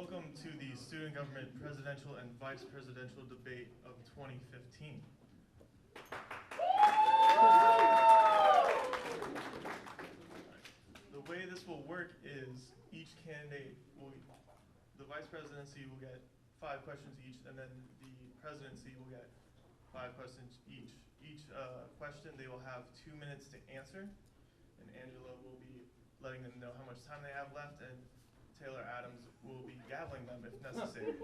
Welcome to the Student Government Presidential and Vice Presidential Debate of 2015. The way this will work is each candidate will, the vice presidency will get 5 questions each, and then the presidency will get 5 questions each. Each question they will have 2 minutes to answer, and Angela will be letting them know how much time they have left, and Taylor Adams will be gaveling them if necessary.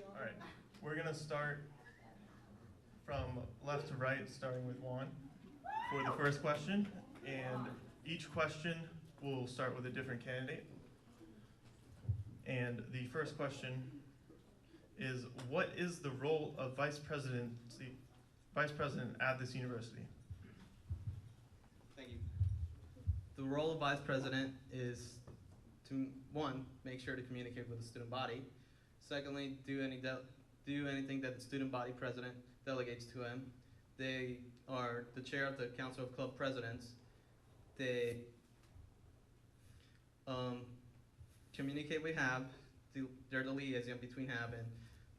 All right, we're gonna start from left to right, starting with Juan for the first question, and each question will start with a different candidate. And the first question is, what is the role of vice president at this university? Thank you. The role of vice president is to, one, make sure to communicate with the student body. Secondly, do anything that the student body president delegates to him. They are the chair of the Council of Club Presidents. They communicate with HAB. They're the liaison between HAB, and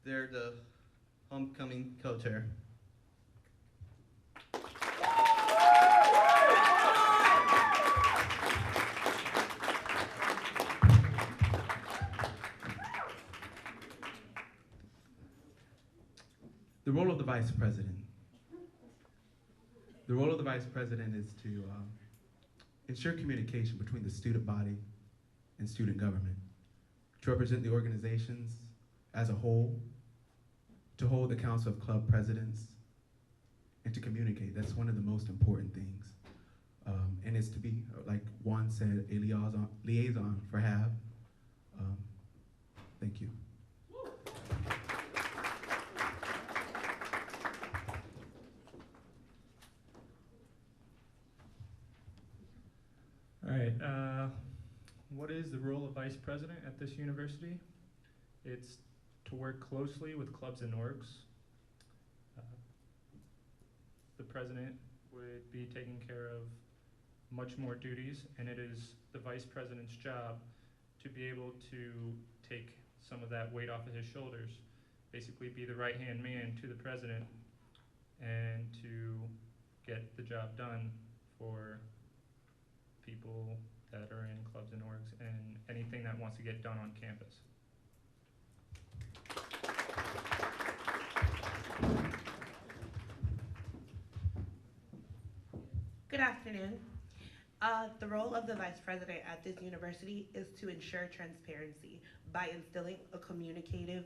they're the homecoming co-chair. The role of the vice president. The role of the vice president is to ensure communication between the student body and student government, to represent the organizations as a whole, to hold the Council of Club Presidents, and to communicate. That's one of the most important things. And it's to be, like Juan said, a liaison for HAB. Thank you. All right, what is the role of vice president at this university? It's to work closely with clubs and orgs. The president would be taking care of much more duties, and it is the vice president's job to be able to take some of that weight off of his shoulders, basically be the right-hand man to the president, and to get the job done for people that are in clubs and orgs and anything that wants to get done on campus. Good afternoon. The role of the vice president at this university is to ensure transparency by instilling a communicative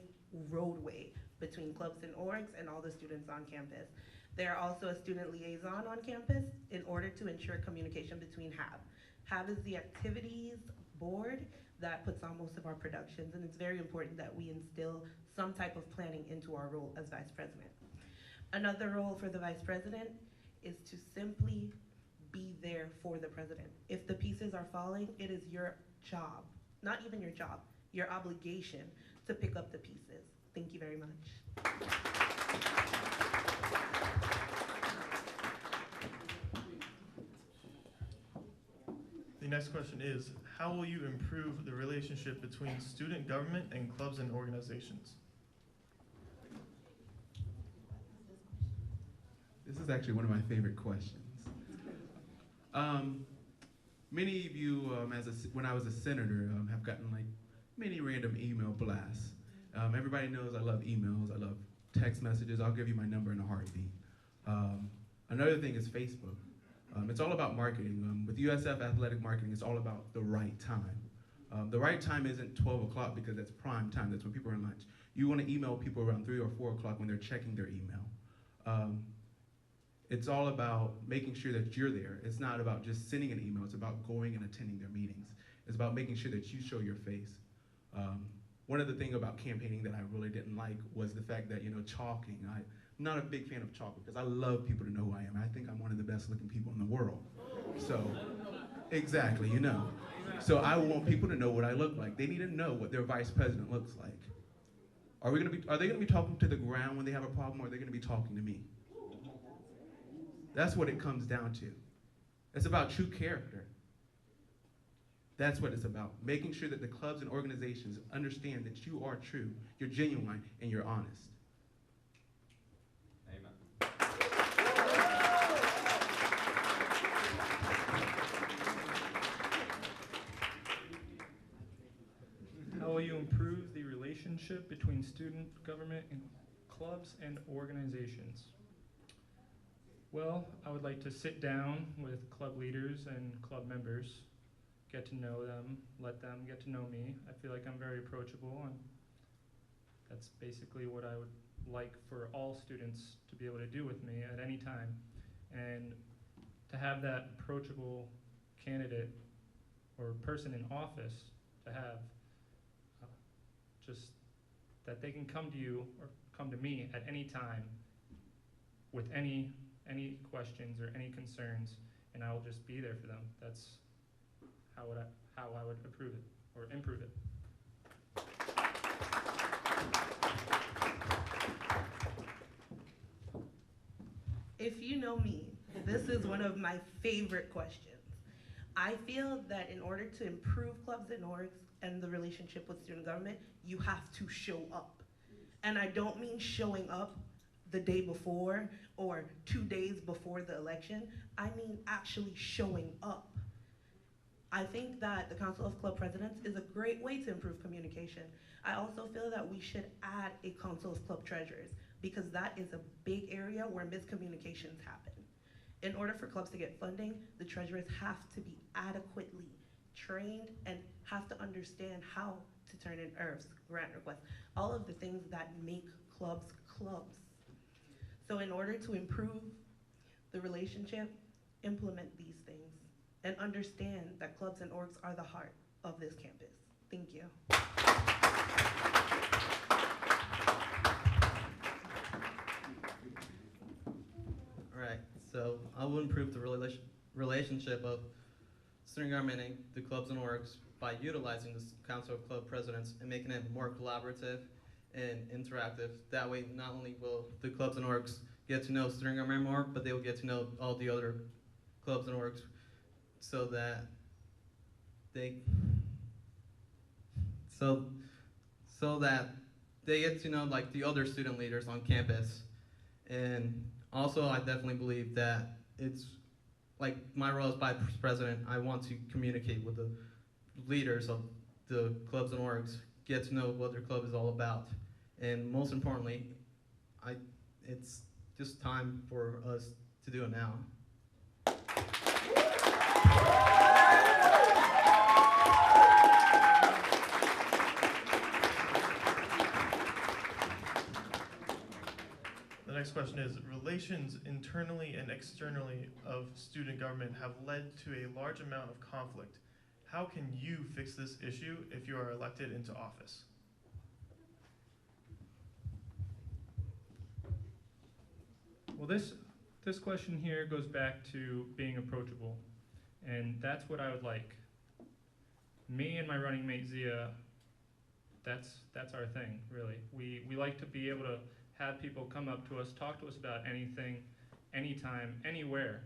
roadway between clubs and orgs and all the students on campus. They are also a student liaison on campus in order to ensure communication between HAB. HAB is the activities board that puts on most of our productions, and it's very important that we instill some type of planning into our role as vice president. Another role for the vice president is to simply be there for the president. If the pieces are falling, it is your job, not even your job, your obligation to pick up the pieces. Thank you very much. The next question is, how will you improve the relationship between student government and clubs and organizations? This is actually one of my favorite questions. Many of you, when I was a senator, have gotten like many random email blasts. Everybody knows I love emails, I love text messages. I'll give you my number in a heartbeat. Another thing is Facebook. It's all about marketing. With USF Athletic Marketing, it's all about the right time. The right time isn't 12 o'clock because that's prime time. That's when people are in lunch. You want to email people around 3 or 4 o'clock when they're checking their email. It's all about making sure that you're there. It's not about just sending an email. It's about going and attending their meetings. It's about making sure that you show your face. One of the things about campaigning that I really didn't like was the fact that, chalking. I'm not a big fan of chalking because I love people to know who I am. I think I'm one of the best looking people in the world. So, exactly, So I want people to know what I look like. They need to know what their vice president looks like. Are they gonna be talking to the ground when they have a problem, or are they gonna be talking to me? That's what it comes down to. It's about true character. That's what it's about. Making sure that the clubs and organizations understand that you are true, you're genuine, and you're honest. How will you improve the relationship between student government and clubs and organizations? Well, I would like to sit down with club leaders and club members, get to know them, let them get to know me. I feel like I'm very approachable, and that's basically what I would like for all students to be able to do with me at any time. And to have that approachable candidate or person in office, to have just that they can come to you or come to me at any time with any questions or any concerns, and I will just be there for them. That's how I would approve it or improve it. If you know me, this is one of my favorite questions. I feel that in order to improve clubs and orgs and the relationship with student government, you have to show up. And I don't mean showing up the day before or 2 days before the election. I mean actually showing up. I think that the Council of Club Presidents is a great way to improve communication. I also feel that we should add a Council of Club Treasurers, because that is a big area where miscommunications happen. In order for clubs to get funding, the treasurers have to be adequately trained and have to understand how to turn in IRFs, grant requests, all of the things that make clubs clubs. So in order to improve the relationship, implement these things and understand that clubs and orgs are the heart of this campus. Thank you. All right, so I will improve the relationship of student government and the clubs and orgs by utilizing this Council of Club Presidents and making it more collaborative and interactive. That way, not only will the clubs and orgs get to know student government more, but they will get to know all the other clubs and orgs, so that they get to know like the other student leaders on campus. And also, I definitely believe that it's like my role as vice president. I want to communicate with the leaders of the clubs and orgs, get to know what their club is all about, and most importantly, it's just time for us to do it now. The next question is, relations internally and externally of student government have led to a large amount of conflict. How can you fix this issue if you are elected into office? Well, this question here goes back to being approachable, and that's what I would like. Me and my running mate Zia, that's our thing, really. We like to be able to have people come up to us, talk to us about anything, anytime, anywhere.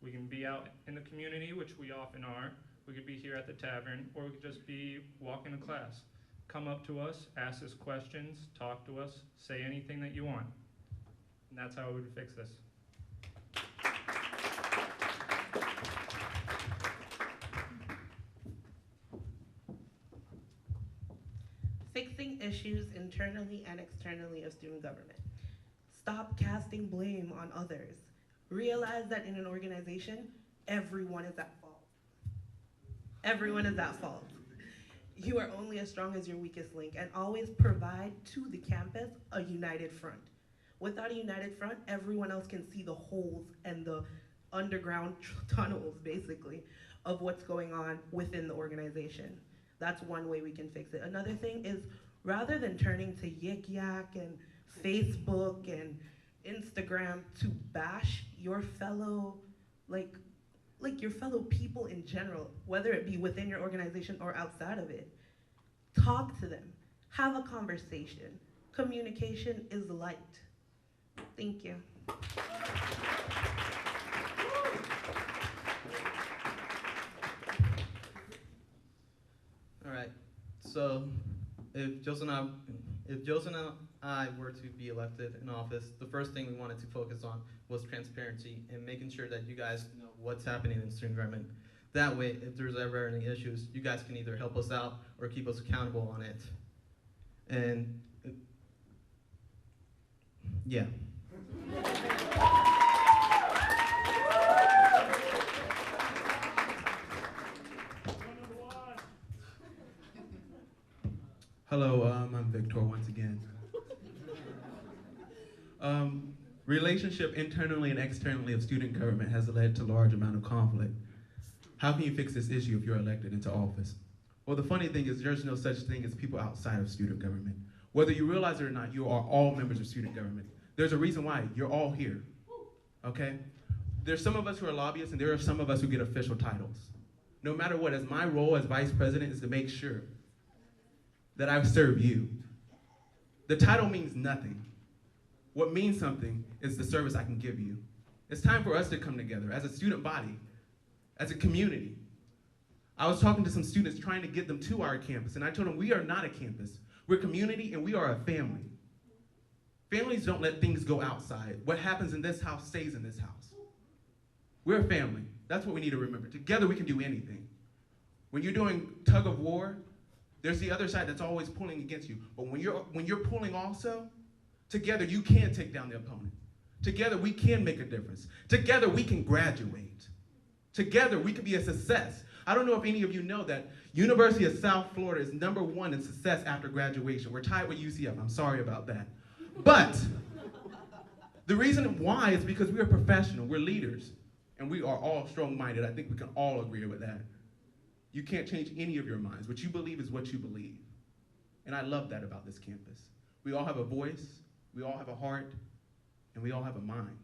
We can be out in the community, which we often are. We could be here at the tavern, or we could just be walking to class. Come up to us, ask us questions, talk to us, say anything that you want. And that's how we would fix this. Fixing issues internally and externally of student government. Stop casting blame on others. Realize that in an organization, everyone is at fault. Everyone is at fault. You are only as strong as your weakest link, and always provide to the campus a united front. Without a united front, everyone else can see the holes and the underground tunnels, basically, of what's going on within the organization. That's one way we can fix it. Another thing is, rather than turning to Yik Yak and Facebook and Instagram to bash your fellow, like your fellow people in general, whether it be within your organization or outside of it, talk to them, have a conversation. Communication is light. Thank you. So if Joseph and I were to be elected in office, the first thing we wanted to focus on was transparency and making sure that you guys know what's happening in student government. That way, if there's ever any issues, you guys can either help us out or keep us accountable on it. And yeah. Hello, I'm Victor once again. Relationship internally and externally of student government has led to large amount of conflict. How can you fix this issue if you're elected into office? Well, the funny thing is there's no such thing as people outside of student government. Whether you realize it or not, you are all members of student government. There's a reason why you're all here, okay? There's some of us who are lobbyists and there are some of us who get official titles. No matter what, as my role as vice president is to make sure that I serve you. The title means nothing. What means something is the service I can give you. It's time for us to come together as a student body, as a community. I was talking to some students trying to get them to our campus, and I told them we are not a campus. We're a community and we are a family. Families don't let things go outside. What happens in this house stays in this house. We're a family. That's what we need to remember. Together we can do anything. When you're doing tug of war, there's the other side that's always pulling against you. But when you're pulling also, together you can take down the opponent. Together we can make a difference. Together we can graduate. Together we can be a success. I don't know if any of you know that University of South Florida is #1 in success after graduation. We're tied with UCF. I'm sorry about that. But the reason why is because we are professional. We're leaders. And we are all strong-minded. I think we can all agree with that. You can't change any of your minds. What you believe is what you believe. And I love that about this campus. We all have a voice, we all have a heart, and we all have a mind.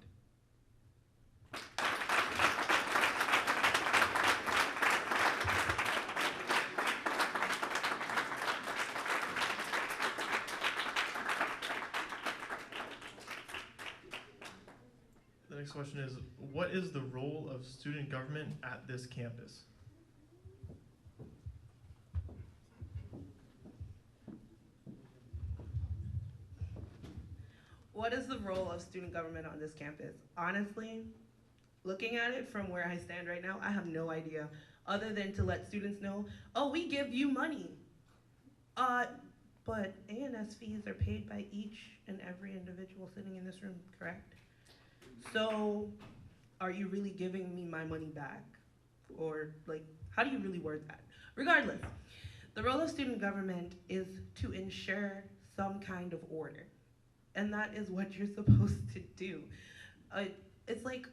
The next question is, what is the role of student government at this campus? What is the role of student government on this campus? Honestly, looking at it from where I stand right now, I have no idea, other than to let students know, oh, we give you money. But A&S fees are paid by each and every individual sitting in this room, correct? So, are you really giving me my money back? Or, like, how do you really word that? Regardless, the role of student government is to ensure some kind of order. And that is what you're supposed to do. It's like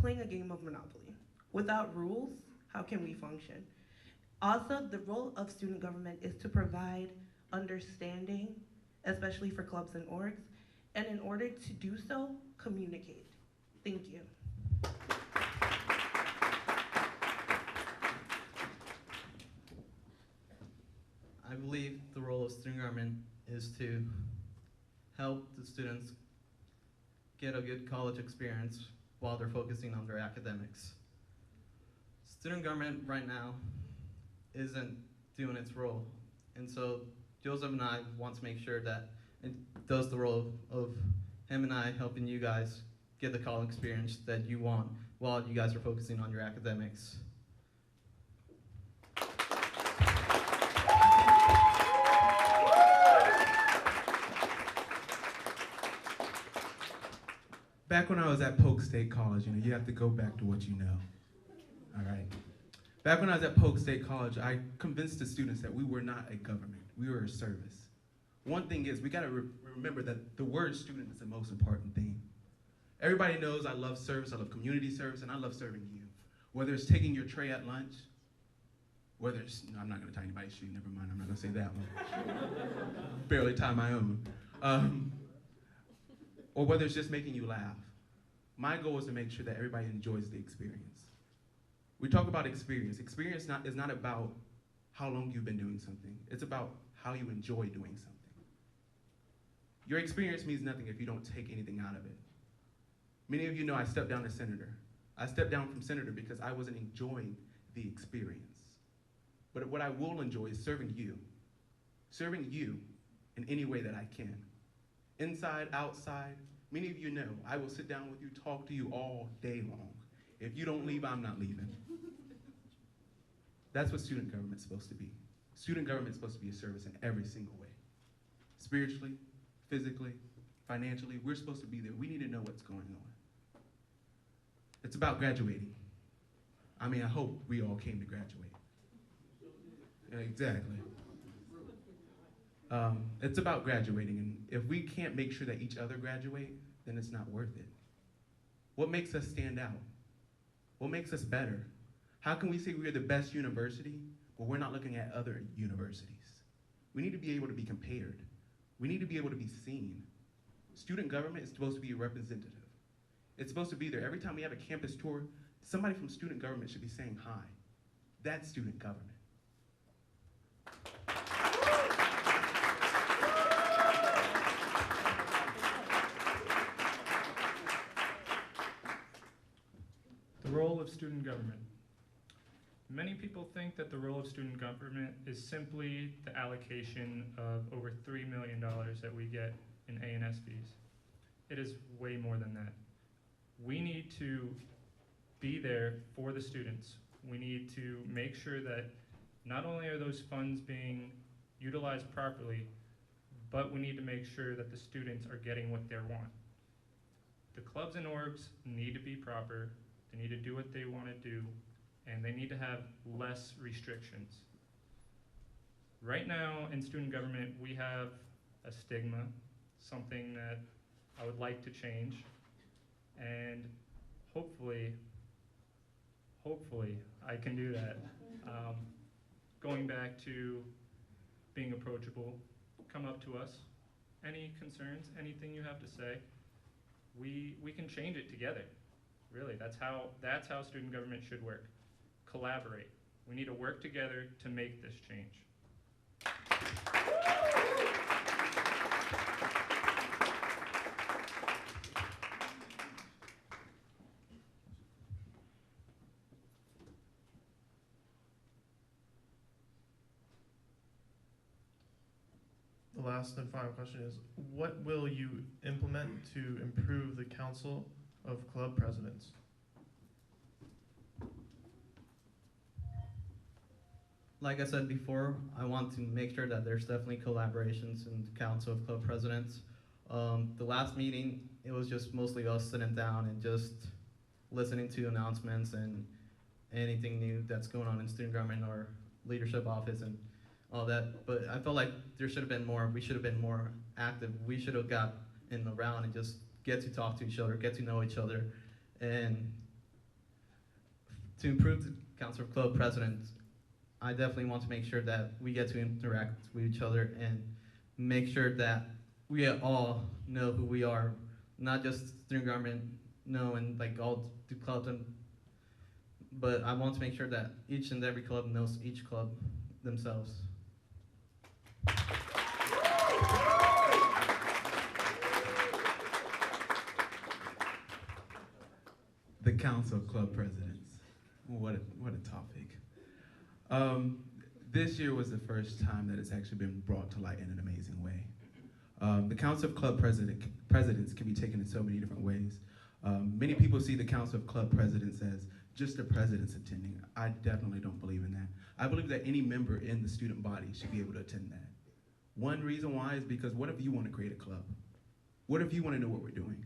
playing a game of Monopoly. Without rules, how can we function? Also, the role of student government is to provide understanding, especially for clubs and orgs, and in order to do so, communicate. Thank you. I believe the role of student government is to help the students get a good college experience while they're focusing on their academics. Student government right now isn't doing its role, and so Joseph and I want to make sure that it does the role of him and I helping you guys get the college experience that you want while you guys are focusing on your academics. Back when I was at Polk State College, you have to go back to what you know, all right? Back when I was at Polk State College, I convinced the students that we were not a government, we were a service. One thing is, we gotta remember that the word student is the most important thing. Everybody knows I love service, I love community service, and I love serving youth. Whether it's taking your tray at lunch, whether it's, no, I'm not gonna tie anybody's shoe, never mind, I'm not gonna say that one. Barely tie my own. Or whether it's just making you laugh. My goal is to make sure that everybody enjoys the experience. We talk about experience. Experience is not about how long you've been doing something. It's about how you enjoy doing something. Your experience means nothing if you don't take anything out of it. Many of you know I stepped down as senator. I stepped down from senator because I wasn't enjoying the experience. But what I will enjoy is serving you. serving you in any way that I can. Inside, outside, many of you know I will sit down with you, talk to you all day long. If you don't leave, I'm not leaving. That's what student government's supposed to be. Student government's supposed to be a service in every single way. Spiritually, physically, financially, we're supposed to be there. We need to know what's going on. It's about graduating. I mean, I hope we all came to graduate. Exactly. It's about graduating, and if we can't make sure that each other graduate, then it's not worth it. What makes us stand out? What makes us better? How can we say we're the best university, but we're not looking at other universities? We need to be able to be compared. We need to be able to be seen. Student government is supposed to be representative. It's supposed to be there. Every time we have a campus tour, somebody from student government should be saying hi. That's student government. The role of student government. Many people think that the role of student government is simply the allocation of over $3 million that we get in A&S fees. It is way more than that. We need to be there for the students. We need to make sure that not only are those funds being utilized properly, but we need to make sure that the students are getting what they want. The clubs and orgs need to be proper. They need to do what they want to do, and they need to have less restrictions. Right now in student government, we have a stigma, something that I would like to change, and hopefully I can do that. Going back to being approachable, come up to us. Any concerns, anything you have to say, we can change it together. Really, that's how student government should work. Collaborate. We need to work together to make this change. The last and final question is, what will you implement to improve the Council of Club Presidents? Like I said before, I want to make sure that there's definitely collaborations in the Council of Club Presidents. The last meeting, it was just mostly us sitting down and just listening to announcements and anything new that's going on in student government or leadership office and all that. But I felt like there should have been more. We should have been more active. We should have got in the round and just get to talk to each other, get to know each other, and to improve the Council of Club Presidents, I definitely want to make sure that we get to interact with each other and make sure that we all know who we are, not just student government, and like all the clubs, but I want to make sure that each and every club knows each club themselves. The Council of Club Presidents. What a topic. This year was the first time that it's actually been brought to light in an amazing way. The Council of Club Presidents can be taken in so many different ways. Many people see the Council of Club Presidents as just the presidents attending. I definitely don't believe in that. I believe that any member in the student body should be able to attend that. One reason why is because what if you want to create a club? What if you want to know what we're doing?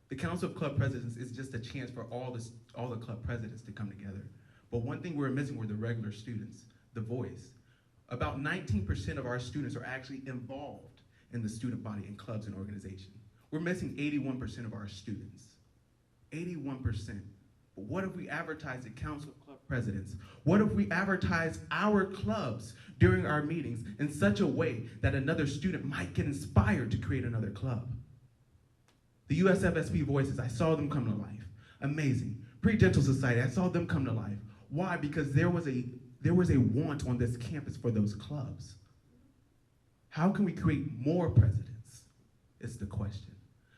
The Council of Club Presidents is just a chance for all the club presidents to come together. But one thing we're missing were the regular students, the voice. About 19% of our students are actually involved in the student body in clubs and organizations. We're missing 81% of our students. 81%. But what if we advertise the Council of Club Presidents? What if we advertise our clubs during our meetings in such a way that another student might get inspired to create another club? The USFSP Voices, I saw them come to life. Amazing. Pre-Dental Society, I saw them come to life. Why? Because there was a want on this campus for those clubs. How can we create more presidents? Is the question.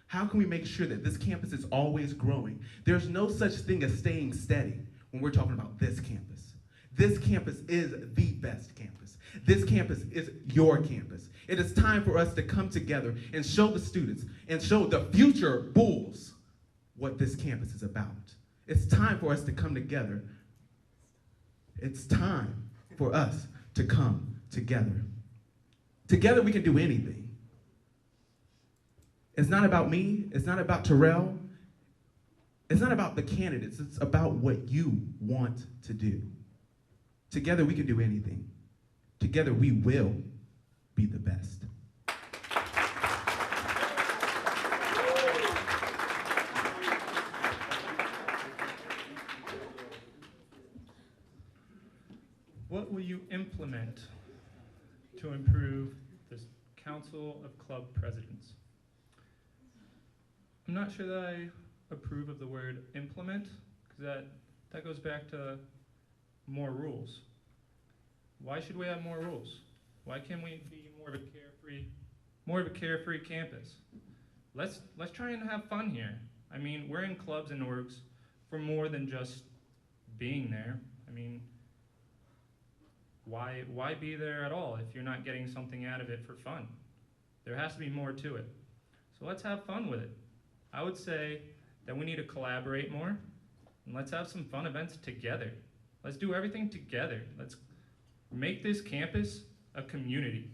How can we make sure that this campus is always growing? There's no such thing as staying steady when we're talking about this campus. This campus is the best campus. This campus is your campus. It is time for us to come together and show the students and show the future Bulls what this campus is about. It's time for us to come together. It's time for us to come together. Together we can do anything. It's not about me. It's not about Terrell. It's not about the candidates. It's about what you want to do. Together we can do anything. Together we will be the best. What will you implement to improve this Council of Club Presidents? I'm not sure that I approve of the word implement, because that goes back to more rules. Why should we have more rules? Why can't we be more of a carefree campus? Let's try and have fun here. I mean, we're in clubs and orgs for more than just being there. I mean, why be there at all if you're not getting something out of it for fun? There has to be more to it. So let's have fun with it. I would say that we need to collaborate more, and let's have some fun events together. Let's do everything together. Let's make this campus a community.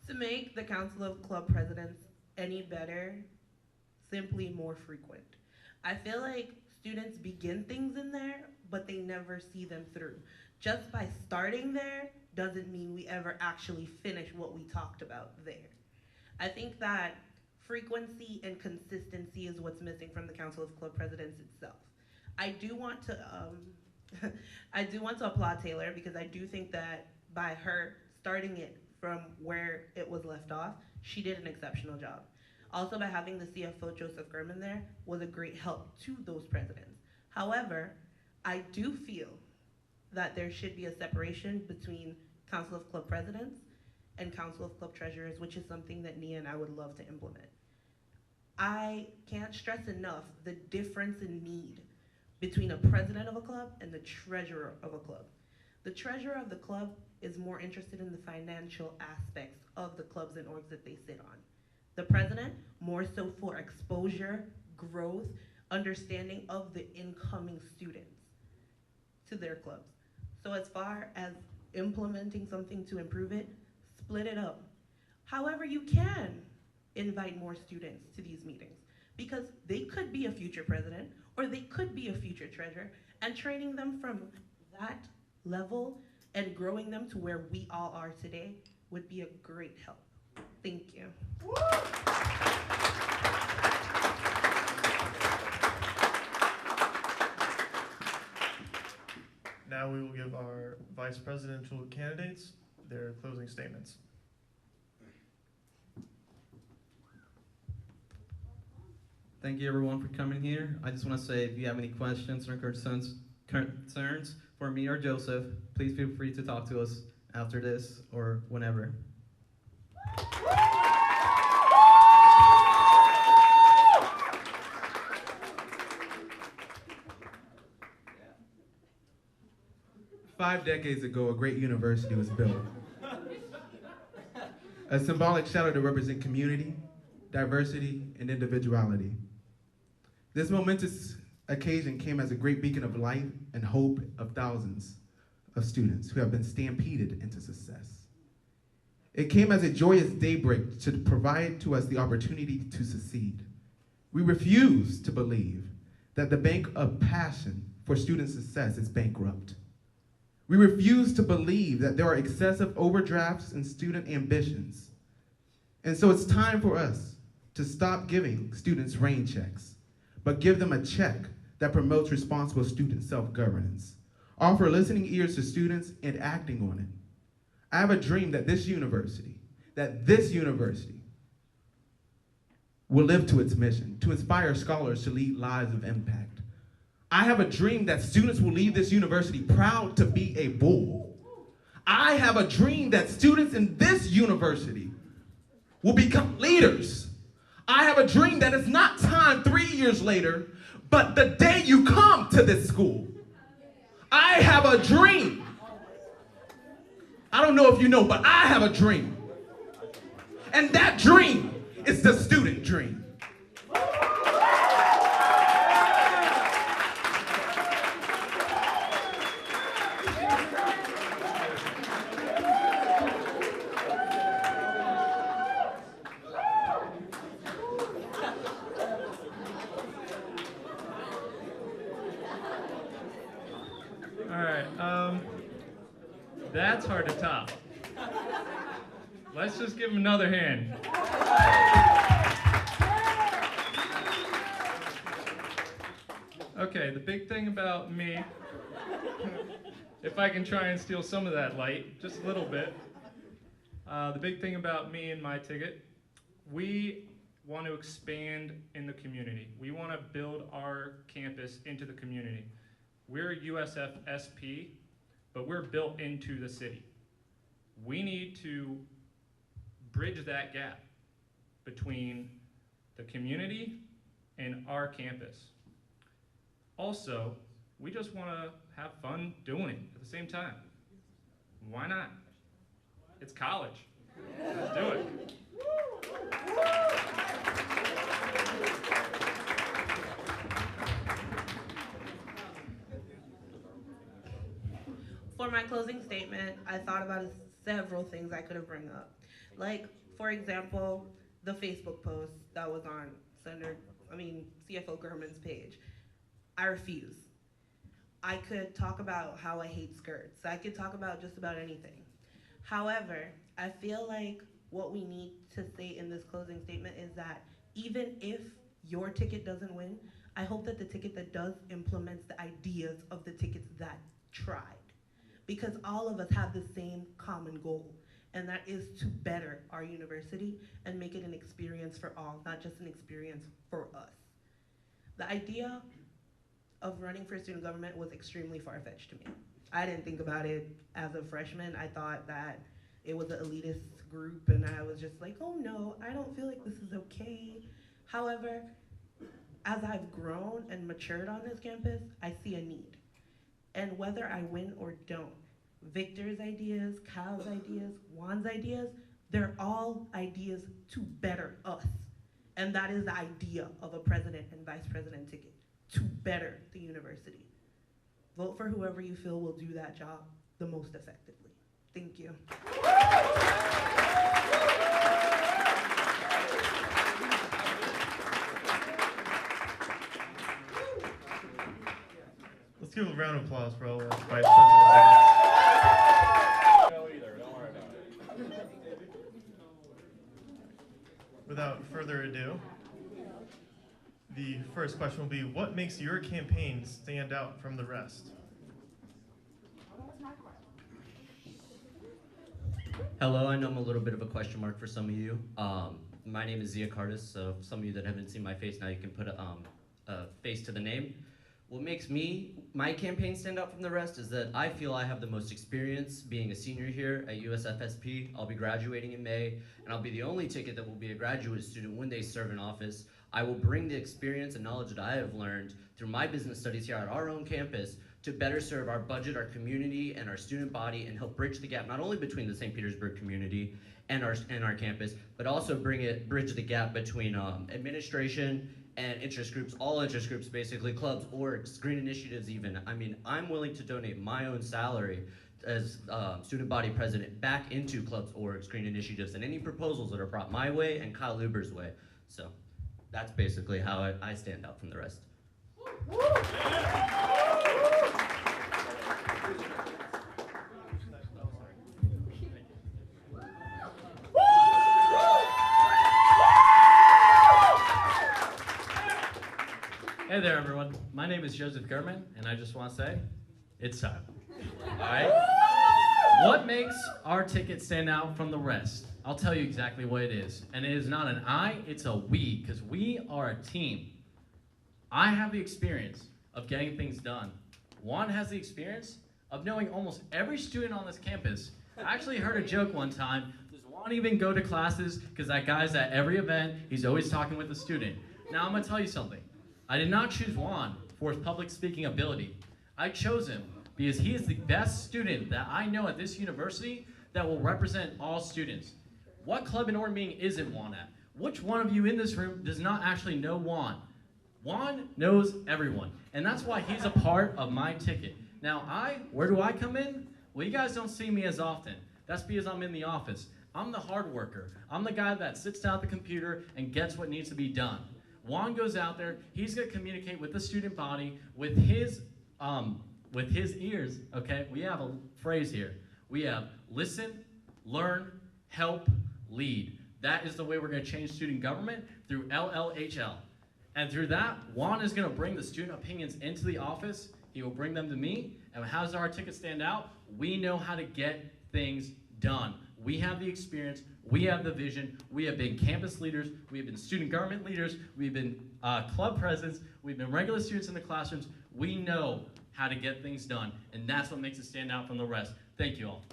To make the Council of Club Presidents any better, simply more frequent. I feel like students begin things in there, but they never see them through. Just by starting there doesn't mean we ever actually finish what we talked about there. I think that frequency and consistency is what's missing from the Council of Club Presidents itself. I do want to applaud Taylor, because I do think that by her starting it from where it was left off, she did an exceptional job. Also, by having the CFO, Joseph Gurman, there was a great help to those presidents. However, I do feel that there should be a separation between Council of Club Presidents and Council of Club Treasurers, which is something that Nia and I would love to implement. I can't stress enough the difference in need between a president of a club and the treasurer of a club. The treasurer of the club is more interested in the financial aspects of the clubs and orgs that they sit on. The president, more so for exposure, growth, understanding of the incoming students to their clubs. So as far as implementing something to improve it, split it up. However, you can invite more students to these meetings, because they could be a future president or they could be a future treasurer, and training them from that level and growing them to where we all are today would be a great help. Thank you. Now we will give our vice presidential candidates their closing statements. Thank you everyone for coming here. I just want to say, if you have any questions or concerns for me or Joseph, please feel free to talk to us after this or whenever. Five decades ago, a great university was built. A symbolic shadow to represent community, diversity, and individuality. This momentous occasion came as a great beacon of light and hope of thousands of students who have been stampeded into success. It came as a joyous daybreak to provide to us the opportunity to succeed. We refuse to believe that the bank of passion for student success is bankrupt. We refuse to believe that there are excessive overdrafts in student ambitions. And so it's time for us to stop giving students rain checks, but give them a check that promotes responsible student self-governance. Offer listening ears to students and acting on it. I have a dream that this university will live to its mission, to inspire scholars to lead lives of impact. I have a dream that students will leave this university proud to be a Bull. I have a dream that students in this university will become leaders. I have a dream that is not time 3 years later, but the day you come to this school. I have a dream. I don't know if you know, but I have a dream. And that dream is the student dream. That's hard to top. Let's just give him another hand. Okay, the big thing about me, if I can try and steal some of that light, just a little bit. The big thing about me and my ticket, we want to expand in the community. We want to build our campus into the community. We're USFSP, but we're built into the city. We need to bridge that gap between the community and our campus. Also, we just want to have fun doing it at the same time. Why not? It's college. Let's do it. For my closing statement, I thought about several things I could have bring up. Like, for example, the Facebook post that was on CFO Gurman's page. I refuse. I could talk about how I hate skirts. I could talk about just about anything. However, I feel like what we need to say in this closing statement is that even if your ticket doesn't win, I hope that the ticket that does implements the ideas of the tickets that tried. Because all of us have the same common goal, and that is to better our university and make it an experience for all, not just an experience for us. The idea of running for student government was extremely far-fetched to me. I didn't think about it as a freshman. I thought that it was an elitist group, and I was just like, oh no, I don't feel like this is okay. However, as I've grown and matured on this campus, I see a need. And whether I win or don't, Victor's ideas, Kyle's ideas, Juan's ideas, they're all ideas to better us. And that is the idea of a president and vice president ticket, to better the university. Vote for whoever you feel will do that job the most effectively. Thank you. Let's give a round of applause for all our vice presidents. Without further ado, the first question will be, what makes your campaign stand out from the rest? Hello, I know I'm a little bit of a question mark for some of you. My name is Zia Cardis, so some of you that haven't seen my face, now you can put a face to the name. What makes my campaign stand out from the rest is that I feel I have the most experience being a senior here at USFSP. I'll be graduating in May, and I'll be the only ticket that will be a graduate student when they serve in office. I will bring the experience and knowledge that I have learned through my business studies here at our own campus to better serve our budget, our community, and our student body, and help bridge the gap not only between the St. Petersburg community and our campus, but also bridge the gap between administration and interest groups, all interest groups basically, clubs, orgs, green initiatives even. I mean, I'm willing to donate my own salary as student body president back into clubs, orgs, green initiatives, and any proposals that are brought my way and Kyle Luber's way. So that's basically how I stand out from the rest. Hey there, everyone. My name is Joseph Gurman, and I just want to say, it's time. All right? What makes our ticket stand out from the rest? I'll tell you exactly what it is. And it is not an I, it's a we, because we are a team. I have the experience of getting things done. Juan has the experience of knowing almost every student on this campus. I actually heard a joke one time. Does Juan Don't even go to classes because that guy's at every event. He's always talking with the student. Now I'm gonna tell you something. I did not choose Juan for his public speaking ability. I chose him because he is the best student that I know at this university that will represent all students. What club and org meeting isn't Juan at? Which one of you in this room does not actually know Juan? Juan knows everyone, and that's why he's a part of my ticket. Now where do I come in? Well, you guys don't see me as often. That's because I'm in the office. I'm the hard worker. I'm the guy that sits down at the computer and gets what needs to be done. Juan goes out there, he's gonna communicate with the student body, with his ears, okay? We have a phrase here. We have listen, learn, help, lead. That is the way we're gonna change student government through LLHL. And through that, Juan is gonna bring the student opinions into the office, he will bring them to me, and how does our ticket stand out? We know how to get things done. We have the experience, we have the vision, we have been campus leaders, we have been student government leaders, we've been club presidents, we've been regular students in the classrooms. We know how to get things done, and that's what makes it stand out from the rest. Thank you all.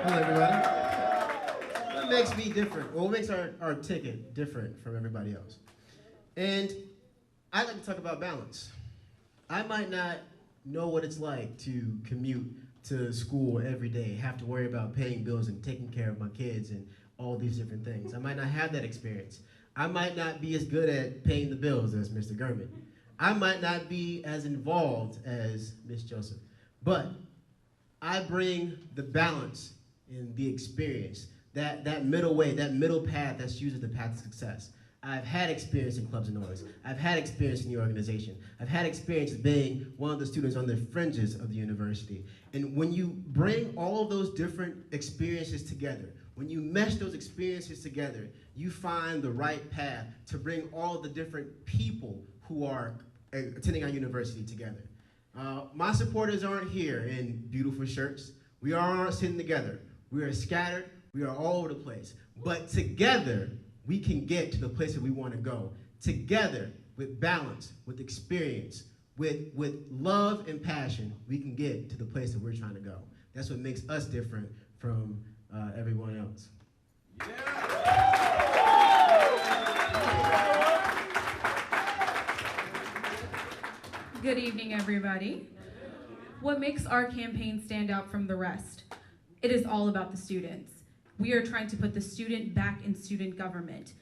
Hello, everybody. What makes me different? Well, what makes our ticket different from everybody else? And I like to talk about balance. I might not know what it's like to commute to school every day, have to worry about paying bills and taking care of my kids and all these different things. I might not have that experience. I might not be as good at paying the bills as Mr. Gurman. I might not be as involved as Ms. Joseph. But I bring the balance and the experience, that middle way, that middle path that's usually the path to success. I've had experience in clubs and orgs. I've had experience in the organization. I've had experience being one of the students on the fringes of the university. And when you bring all of those different experiences together, when you mesh those experiences together, you find the right path to bring all of the different people who are attending our university together. My supporters aren't here in beautiful shirts. We aren't sitting together. We are scattered. We are all over the place. But together, we can get to the place that we want to go. Together, with balance, with experience, with love and passion, we can get to the place that we're trying to go. That's what makes us different from everyone else. Good evening, everybody. What makes our campaign stand out from the rest? It is all about the students. We are trying to put the student back in student government.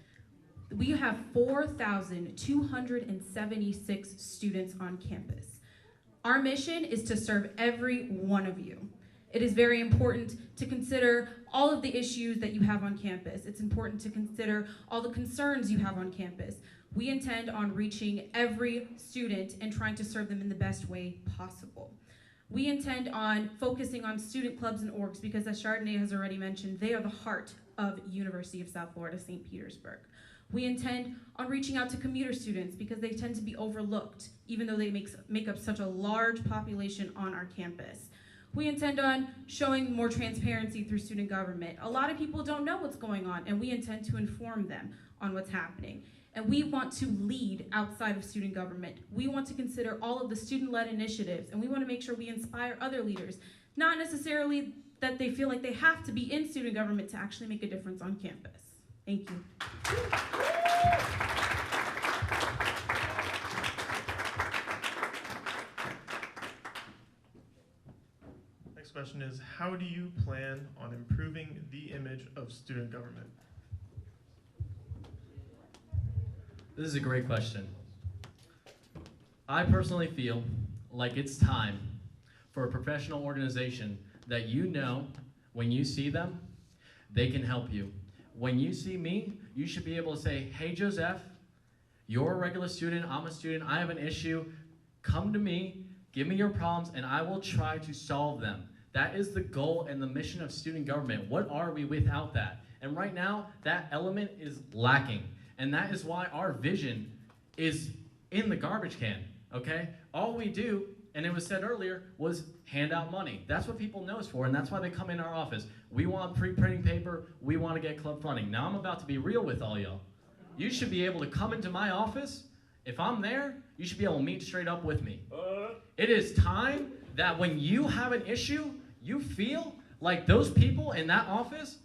We have 4,276 students on campus. Our mission is to serve every one of you. It is very important to consider all of the issues that you have on campus. It's important to consider all the concerns you have on campus. We intend on reaching every student and trying to serve them in the best way possible. We intend on focusing on student clubs and orgs because, as Chardonnay has already mentioned, they are the heart of University of South Florida, St. Petersburg. We intend on reaching out to commuter students because they tend to be overlooked, even though they make up such a large population on our campus. We intend on showing more transparency through student government. A lot of people don't know what's going on, and we intend to inform them on what's happening. And we want to lead outside of student government. We want to consider all of the student-led initiatives, and we want to make sure we inspire other leaders, not necessarily that they feel like they have to be in student government to actually make a difference on campus. Thank you. Next question is, how do you plan on improving the image of student government? This is a great question. I personally feel like it's time for a professional organization that you know when you see them, they can help you. When you see me, you should be able to say, hey, Joseph, you're a regular student, I'm a student, I have an issue, come to me, give me your problems, and I will try to solve them. That is the goal and the mission of student government. What are we without that? And right now, that element is lacking. And that is why our vision is in the garbage can, okay? All we do, and it was said earlier, was hand out money. That's what people know us for, and that's why they come in our office. We want pre-printing paper, we want to get club funding. Now I'm about to be real with all y'all. You should be able to come into my office If I'm there, you should be able to meet straight up with me. It is time that when you have an issue, you feel like those people in that office,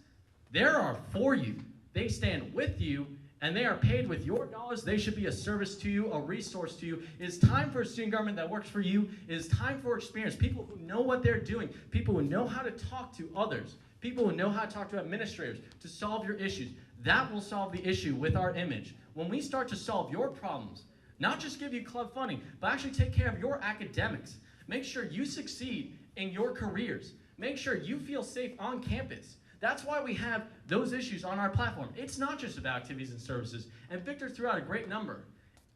they are for you. They stand with you, and they are paid with your dollars. They should be a service to you, a resource to you. It is time for a student government that works for you. It is time for experience, people who know what they're doing, people who know how to talk to others, people who know how to talk to administrators to solve your issues. That will solve the issue with our image. When we start to solve your problems, not just give you club funding, but actually take care of your academics. Make sure you succeed in your careers. Make sure you feel safe on campus. That's why we have those issues on our platform. It's not just about activities and services. And Victor threw out a great number.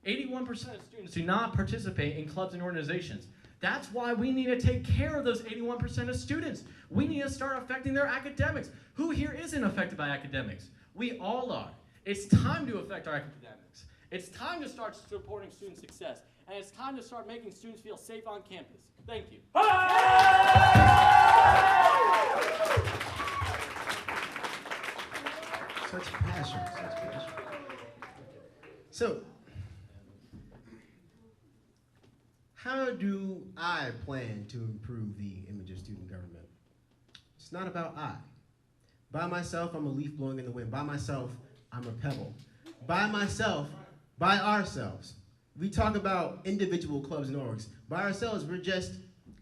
81% of students do not participate in clubs and organizations. That's why we need to take care of those 81% of students. We need to start affecting their academics. Who here isn't affected by academics? We all are. It's time to affect our academics. It's time to start supporting student success. And it's time to start making students feel safe on campus. Thank you. Such passion, such passion. So, how do I plan to improve the image of student government? It's not about I. By myself, I'm a leaf blowing in the wind. By myself, I'm a pebble. By myself, by ourselves. We talk about individual clubs and orgs. By ourselves, we're just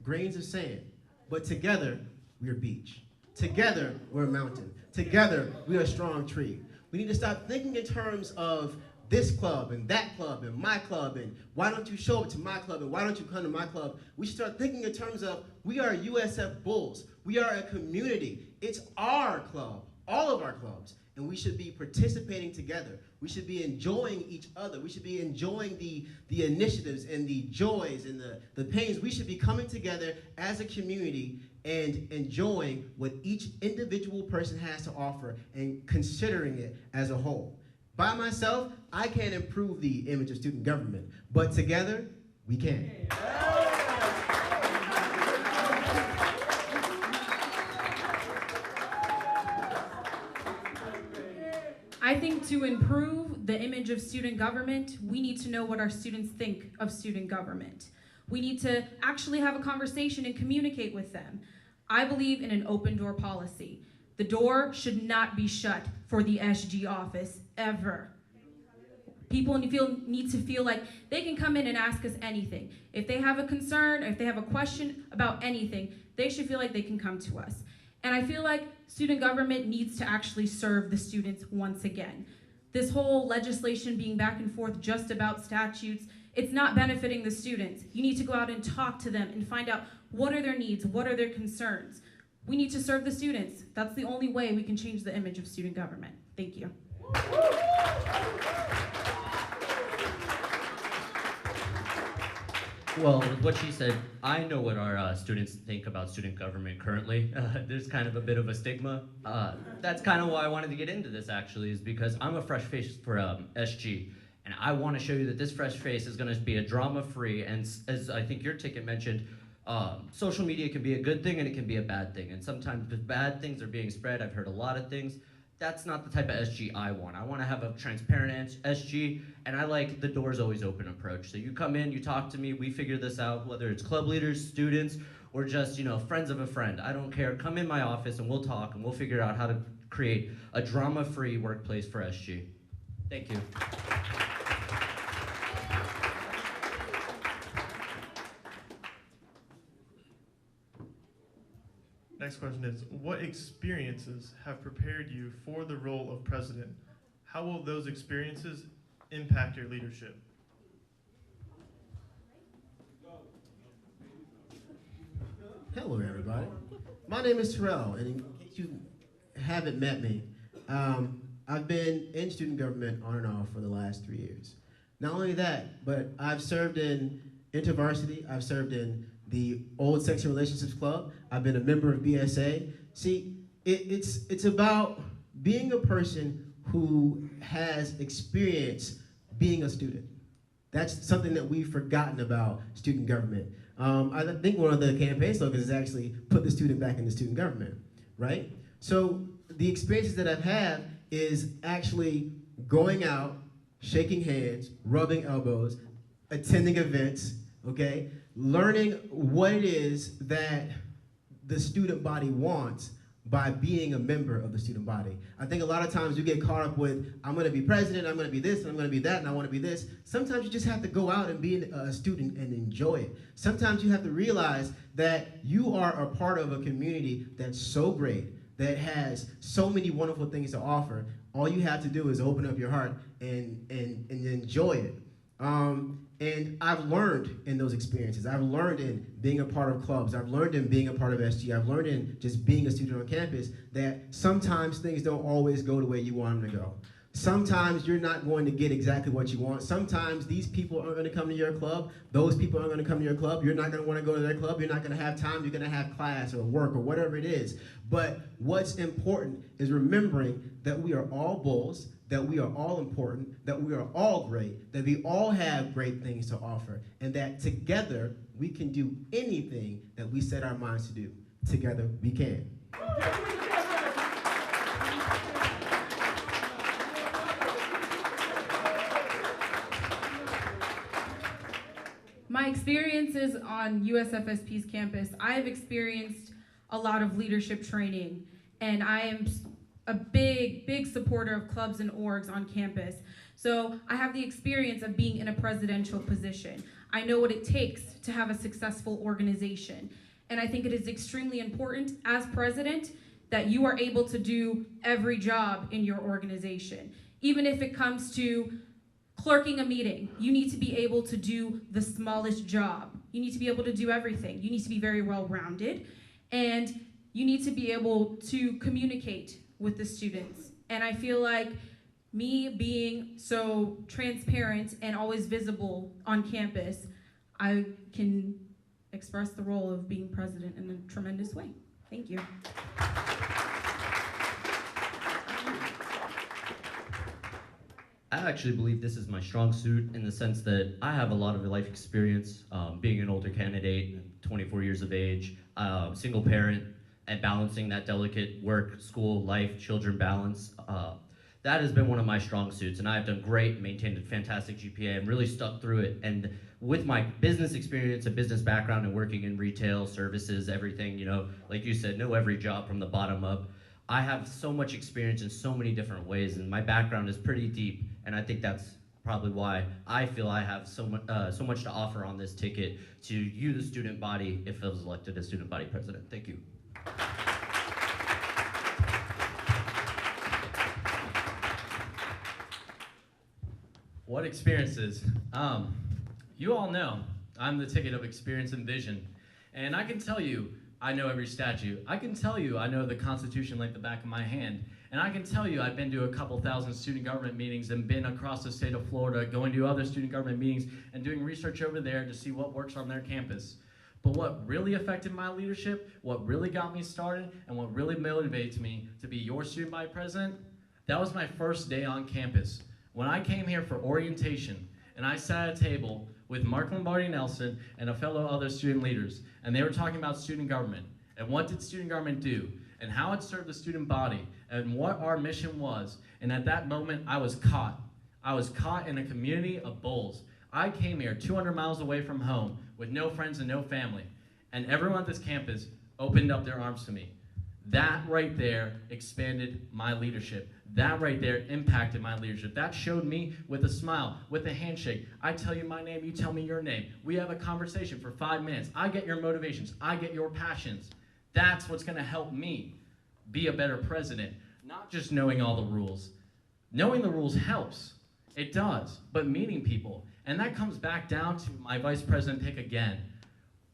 grains of sand. But together, we're a beach. Together, we're a mountain. Together, we're a strong tree. We need to stop thinking in terms of this club and that club and my club and why don't you show up to my club and why don't you come to my club. We should start thinking in terms of we are USF Bulls. We are a community. It's our club, all of our clubs, and we should be participating together. We should be enjoying each other. We should be enjoying the initiatives and the joys and the pains. We should be coming together as a community and enjoying what each individual person has to offer and considering it as a whole. By myself, I can't improve the image of student government, but together, we can. I think to improve the image of student government, we need to know what our students think of student government. We need to actually have a conversation and communicate with them. I believe in an open door policy. The door should not be shut for the SG office, ever. People need to feel like they can come in and ask us anything. If they have a concern, or if they have a question about anything, they should feel like they can come to us. And I feel like student government needs to actually serve the students once again. This whole legislation being back and forth just about statutes, it's not benefiting the students. You need to go out and talk to them and find out what are their needs, what are their concerns. We need to serve the students. That's the only way we can change the image of student government. Thank you. Well, with what she said, I know what our students think about student government currently. There's kind of a bit of a stigma. That's kind of why I wanted to get into this, actually, is because I'm a fresh face for SG. And I want to show you that this fresh face is going to be a drama-free, and as I think your ticket mentioned, social media can be a good thing and it can be a bad thing. And sometimes the bad things are being spread. I've heard a lot of things. That's not the type of SG I want. I want to have a transparent SG, and I like the doors always open approach. So you come in, you talk to me, we figure this out, whether it's club leaders, students, or just, friends of a friend. I don't care. Come in my office and we'll talk and we'll figure out how to create a drama-free workplace for SG. Thank you. Next question is, what experiences have prepared you for the role of president? How will those experiences impact your leadership? Hello, everybody. My name is Terrell, and in case you haven't met me, I've been in student government on and off for the last 3 years. Not only that, but I've served in InterVarsity, I've served in the Old Section Relationships Club. I've been a member of BSA. See, it's about being a person who has experience being a student. That's something that we've forgotten about student government. I think one of the campaign slogans is actually put the student back into student government, right? So the experiences that I've had is actually going out, shaking hands, rubbing elbows, attending events, okay? Learning what it is that the student body wants by being a member of the student body. I think a lot of times you get caught up with, I'm gonna be president, I'm gonna be this, and I'm gonna be that, and I wanna be this. Sometimes you just have to go out and be a student and enjoy it. Sometimes you have to realize that you are a part of a community that's so great, that has so many wonderful things to offer. All you have to do is open up your heart and enjoy it. And I've learned in those experiences. I've learned in being a part of clubs. I've learned in being a part of SG. I've learned in just being a student on campus that sometimes things don't always go the way you want them to go. Sometimes you're not going to get exactly what you want. Sometimes these people aren't going to come to your club. Those people aren't going to come to your club. You're not going to want to go to their club. You're not going to have time. You're going to have class or work or whatever it is. But what's important is remembering that we are all bulls, that we are all important, that we are all great, that we all have great things to offer, and that together we can do anything that we set our minds to do. Together we can. My experiences on USFSP's campus, I have experienced a lot of leadership training, and I am a big supporter of clubs and orgs on campus. So I have the experience of being in a presidential position. I know what it takes to have a successful organization. And I think it is extremely important as president that you are able to do every job in your organization. Even if it comes to clerking a meeting, you need to be able to do the smallest job. You need to be able to do everything. You need to be very well-rounded, and you need to be able to communicate with the students. And I feel like me being so transparent and always visible on campus, I can express the role of being president in a tremendous way. Thank you. I actually believe this is my strong suit in the sense that I have a lot of life experience, being an older candidate, 24 years of age, single parent, and balancing that delicate work, school, life, children balance. That has been one of my strong suits, and I have done great, maintained a fantastic GPA, and really stuck through it. And with my business experience, a business background, and working in retail, services, everything, you know, like you said, know every job from the bottom up. I have so much experience in so many different ways, and my background is pretty deep, and I think that's probably why I feel I have so much to offer on this ticket to you, the student body, if I was elected as student body president. Thank you. What experiences? You all know I'm the ticket of experience and vision. And I can tell you, I know every statute. I can tell you I know the Constitution like the back of my hand. And I can tell you I've been to a couple thousand student government meetings and been across the state of Florida going to other student government meetings and doing research over there to see what works on their campus. But what really affected my leadership, what really got me started, and what really motivates me to be your student body president, that was my first day on campus. When I came here for orientation, and I sat at a table with Mark Lombardi Nelson and a fellow other student leaders, and they were talking about student government, and what did student government do, and how it served the student body, and what our mission was. And at that moment, I was caught. I was caught in a community of bulls. I came here 200 miles away from home with no friends and no family, and everyone at this campus opened up their arms to me. That right there expanded my leadership. That right there impacted my leadership. That showed me with a smile, with a handshake. I tell you my name, you tell me your name. We have a conversation for 5 minutes. I get your motivations. I get your passions. That's what's gonna help me be a better president, not just knowing all the rules. Knowing the rules helps. It does, but meeting people. And that comes back down to my vice president pick again.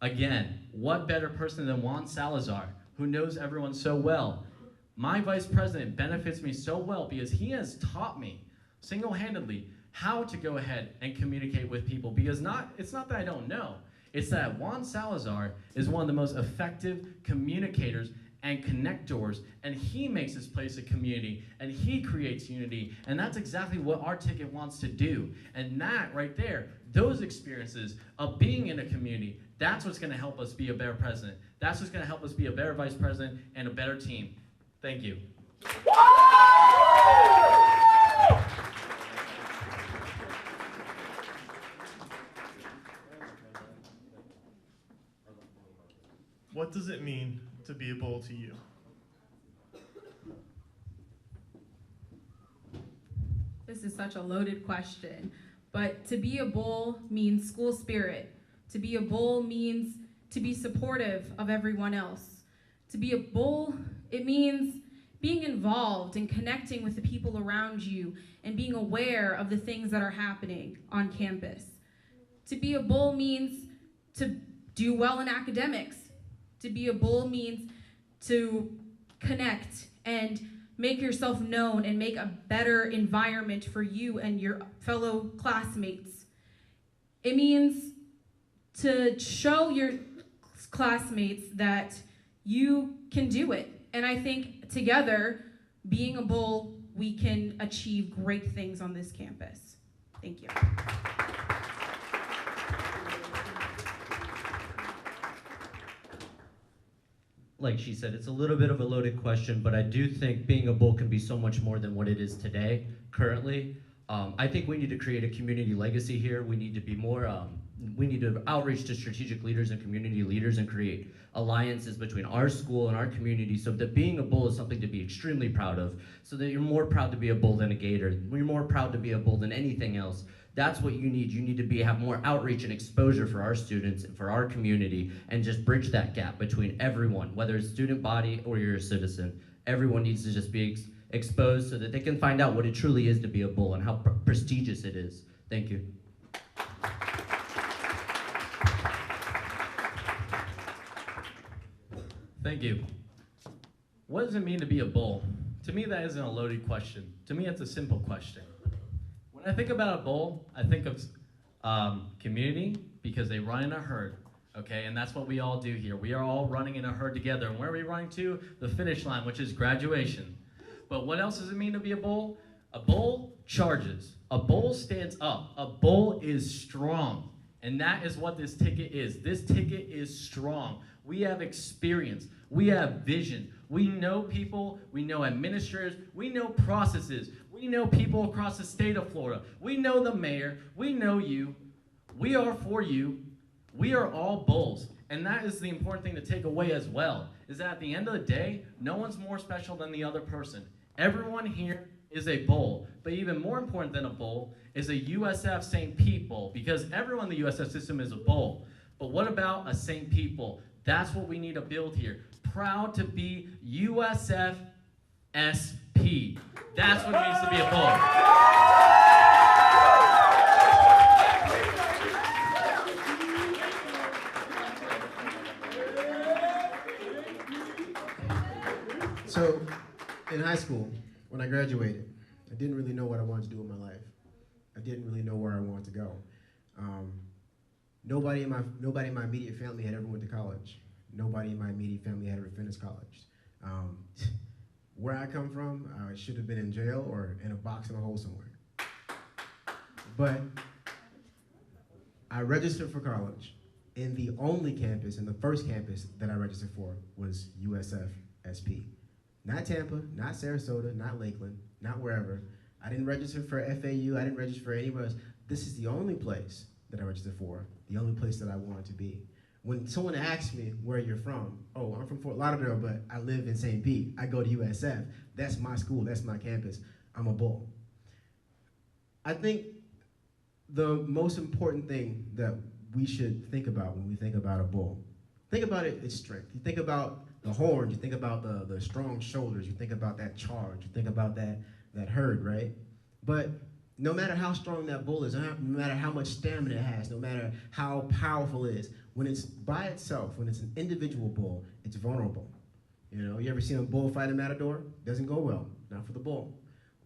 Again, what better person than Juan Salazar, who knows everyone so well? My vice president benefits me so well because he has taught me single-handedly how to go ahead and communicate with people, because it's not that I don't know, it's that Juan Salazar is one of the most effective communicators and connectors, and he makes this place a community, and he creates unity, and that's exactly what our ticket wants to do. And that right there, those experiences of being in a community, that's what's gonna help us be a better president. That's what's gonna help us be a better vice president and a better team. Thank you. what does it mean to be a bull to you? This is such a loaded question, but to be a bull means school spirit. To be a bull means to be supportive of everyone else. To be a bull, it means being involved and connecting with the people around you and being aware of the things that are happening on campus. To be a bull means to do well in academics. To be a bull means to connect and make yourself known and make a better environment for you and your fellow classmates. It means to show your classmates that you can do it. And I think together, being a bull, we can achieve great things on this campus. Thank you. Like she said, it's a little bit of a loaded question, but I do think being a bull can be so much more than what it is today, currently. I think we need to create a community legacy here. We need to be more, we need to outreach to strategic leaders and community leaders and create alliances between our school and our community so that being a bull is something to be extremely proud of, so that you're more proud to be a bull than a gator. You're more proud to be a bull than anything else. That's what you need. You need to have more outreach and exposure for our students and for our community and just bridge that gap between everyone, whether it's student body or you're a citizen. Everyone needs to just be exposed so that they can find out what it truly is to be a bull and how prestigious it is. Thank you. Thank you. What does it mean to be a bull? To me, that isn't a loaded question. To me, it's a simple question. When I think about a bull, I think of community because they run in a herd, okay? And that's what we all do here. We are all running in a herd together. And where are we running to? The finish line, which is graduation. But what else does it mean to be a bull? A bull charges. A bull stands up. A bull is strong. And that is what this ticket is. This ticket is strong. We have experience. We have vision. We know people. We know administrators. We know processes. We know people across the state of Florida. We know the mayor. We know you. We are for you. We are all bulls. And that is the important thing to take away as well, is that at the end of the day, no one's more special than the other person. Everyone here is a bull. But even more important than a bull is a USF St. Pete bull, because everyone in the USF system is a bull. But what about a St. Pete bull? That's what we need to build here. Proud to be USFSP. That's what it means to be a bull. So, in high school, when I graduated, I didn't really know what I wanted to do with my life. I didn't really know where I wanted to go. Nobody in my immediate family had ever went to college. Nobody in my immediate family had ever finished college. Where I come from, I should have been in jail or in a box in a hole somewhere. But I registered for college, and the only campus, and the first campus that I registered for was USFSP. Not Tampa, not Sarasota, not Lakeland, not wherever. I didn't register for FAU, I didn't register for anywhere else. This is the only place that I registered for, the only place that I wanted to be. When someone asks me where you're from, oh, I'm from Fort Lauderdale, but I live in St. Pete. I go to USF. That's my school, that's my campus. I'm a bull. I think the most important thing that we should think about when we think about a bull, think about its strength. You think about the horns, you think about the strong shoulders, you think about that charge, you think about that herd, right? But no matter how strong that bull is, no matter how much stamina it has, no matter how powerful it is, when it's by itself, when it's an individual bull, it's vulnerable. You know, you ever seen a bull fight a matador? Doesn't go well, not for the bull.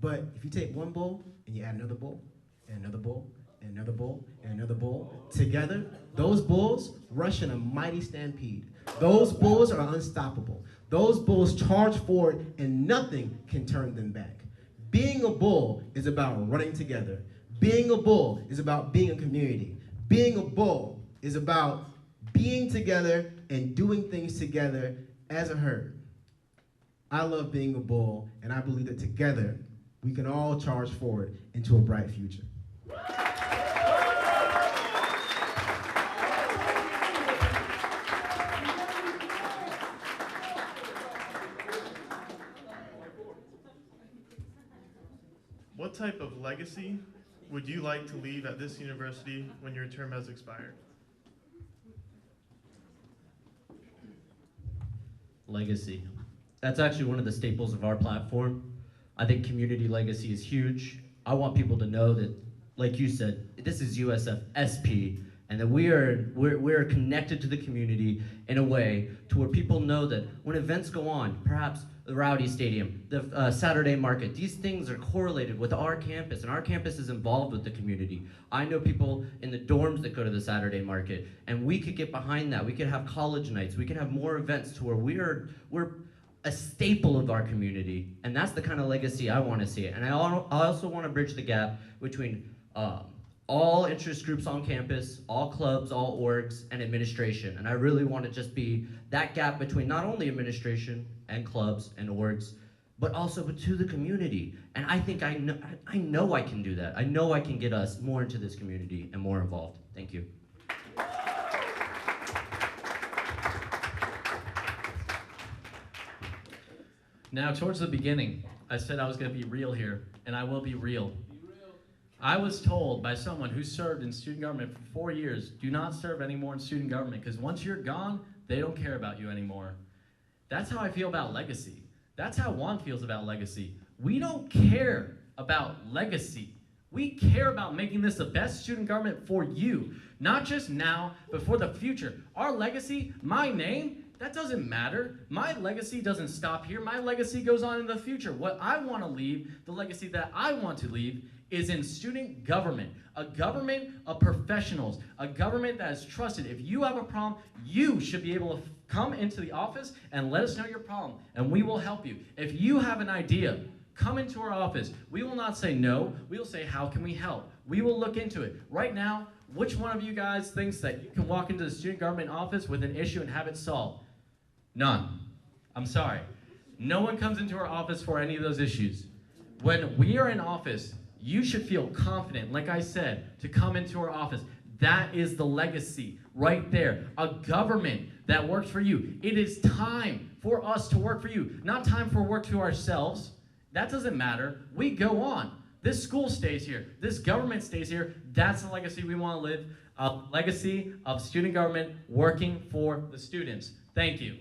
But if you take one bull and you add another bull, and another bull, and another bull, and another bull, together, those bulls rush in a mighty stampede. Those bulls are unstoppable. Those bulls charge forward and nothing can turn them back. Being a bull is about running together. Being a bull is about being a community. Being a bull is about being together and doing things together as a herd. I love being a bull, and I believe that together we can all charge forward into a bright future. what type of legacy would you like to leave at this university when your term has expired? Legacy. That's actually one of the staples of our platform. I think community legacy is huge. I want people to know that, like you said, this is USFSP, and that we're connected to the community in a way to where people know that when events go on, perhaps the Rowdy Stadium, the Saturday Market, these things are correlated with our campus, and our campus is involved with the community. I know people in the dorms that go to the Saturday Market, and we could get behind that. We could have college nights. We could have more events to where we're a staple of our community, and that's the kind of legacy I want to see. And I also want to bridge the gap between all interest groups on campus, all clubs, all orgs, and administration. And I really want to just be that gap between not only administration and clubs and orgs, but also to the community. And I think I know I can do that. I know I can get us more into this community and more involved. Thank you. Now, towards the beginning, I said I was going to be real here, and I will be real. I was told by someone who served in student government for 4 years, do not serve anymore in student government, because once you're gone, they don't care about you anymore. That's how I feel about legacy. That's how Juan feels about legacy. We don't care about legacy. We care about making this the best student government for you, not just now, but for the future. Our legacy, my name, that doesn't matter. My legacy doesn't stop here. My legacy goes on in the future. What I want to leave, the legacy that I want to leave, is in student government, a government of professionals, a government that is trusted. If you have a problem, you should be able to come into the office and let us know your problem, and we will help you. If you have an idea, come into our office. We will not say no. We will say, how can we help? We will look into it. Right now, which one of you guys thinks that you can walk into the student government office with an issue and have it solved? None. I'm sorry. No one comes into our office for any of those issues. When we are in office, you should feel confident, like I said, to come into our office. That is the legacy right there. A government that works for you. It is time for us to work for you, not time for work to ourselves. That doesn't matter. We go on. This school stays here. This government stays here. That's the legacy we want to live. A legacy of student government working for the students. Thank you.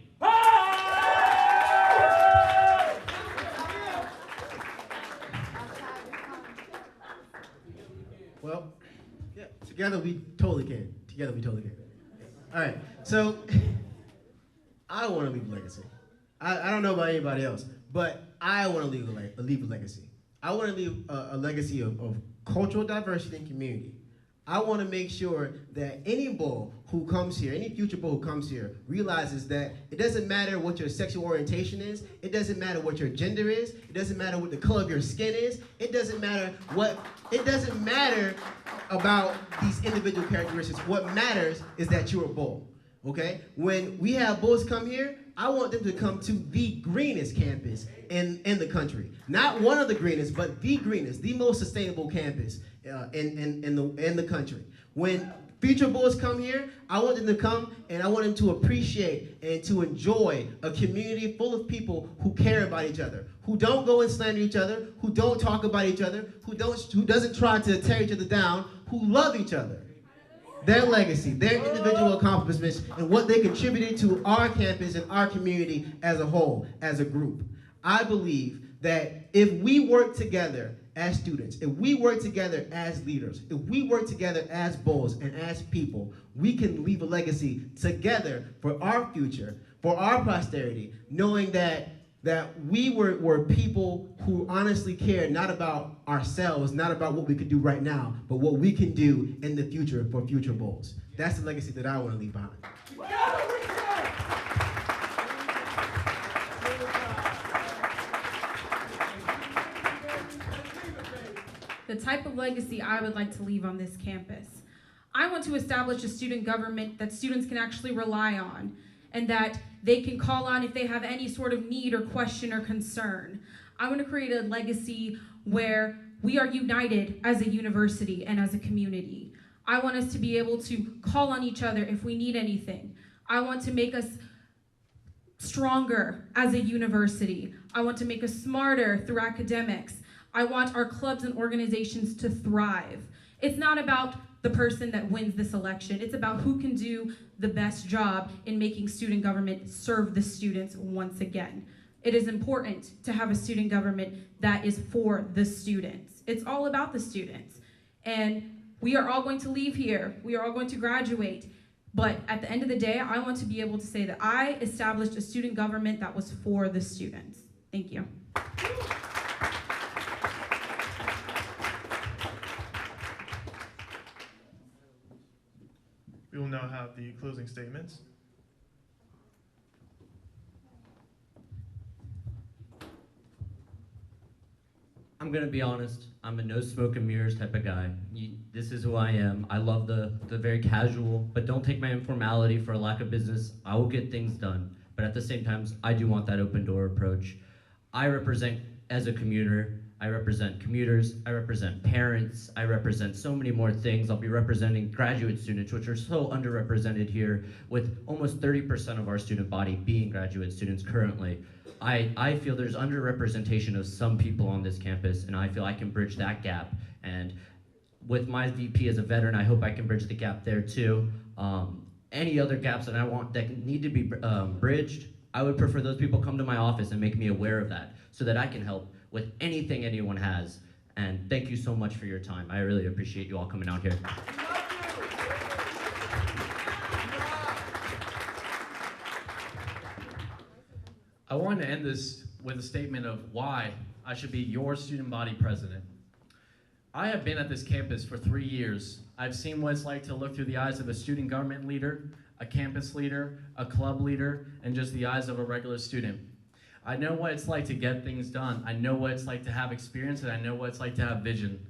Well, yeah, together we totally can. Together we totally can. All right, so I want to leave a legacy. I don't know about anybody else, but I want to leave a legacy. I want to leave a legacy of cultural diversity and community. I want to make sure that any bull who comes here, any future bull who comes here, realizes that it doesn't matter what your sexual orientation is, it doesn't matter what your gender is, it doesn't matter what the color of your skin is, it doesn't matter about these individual characteristics. What matters is that you're a bull, okay? When we have bulls come here, I want them to come to the greenest campus in the country. Not one of the greenest, but the greenest, the most sustainable campus in the country. When future bulls come here, I want them to come and I want them to appreciate and to enjoy a community full of people who care about each other, who don't go and slander each other, who don't talk about each other, who doesn't try to tear each other down, who love each other. Their legacy, their individual accomplishments, and what they contributed to our campus and our community as a whole, as a group. I believe that if we work together as students, if we work together as leaders, if we work together as bulls and as people, we can leave a legacy together for our future, for our posterity, knowing that we were people who honestly cared not about ourselves, not about what we could do right now, but what we can do in the future for future bulls. That's the legacy that I want to leave behind. The type of legacy I would like to leave on this campus. I want to establish a student government that students can actually rely on, and that they can call on if they have any sort of need or question or concern. I want to create a legacy where we are united as a university and as a community. I want us to be able to call on each other if we need anything. I want to make us stronger as a university. I want to make us smarter through academics. I want our clubs and organizations to thrive. It's not about the person that wins this election. It's about who can do the best job in making student government serve the students once again. It is important to have a student government that is for the students. It's all about the students. And we are all going to leave here. We are all going to graduate. But at the end of the day, I want to be able to say that I established a student government that was for the students. Thank you. We will now have the closing statements. I'm gonna be honest. I'm a no smoke and mirrors type of guy. This is who I am. I love the very casual, but don't take my informality for a lack of business. I will get things done, but at the same time, I do want that open door approach. I represent, as a commuter, I represent commuters, I represent parents, I represent so many more things. I'll be representing graduate students, which are so underrepresented here, with almost 30% of our student body being graduate students currently. I feel there's underrepresentation of some people on this campus, and I feel I can bridge that gap. And with my VP as a veteran, I hope I can bridge the gap there too. Any other gaps that I want that need to be bridged, I would prefer those people come to my office and make me aware of that so that I can help with anything anyone has. And thank you so much for your time. I really appreciate you all coming out here. I wanted to end this with a statement of why I should be your student body president. I have been at this campus for 3 years. I've seen what it's like to look through the eyes of a student government leader, a campus leader, a club leader, and just the eyes of a regular student. I know what it's like to get things done. I know what it's like to have experience, and I know what it's like to have vision.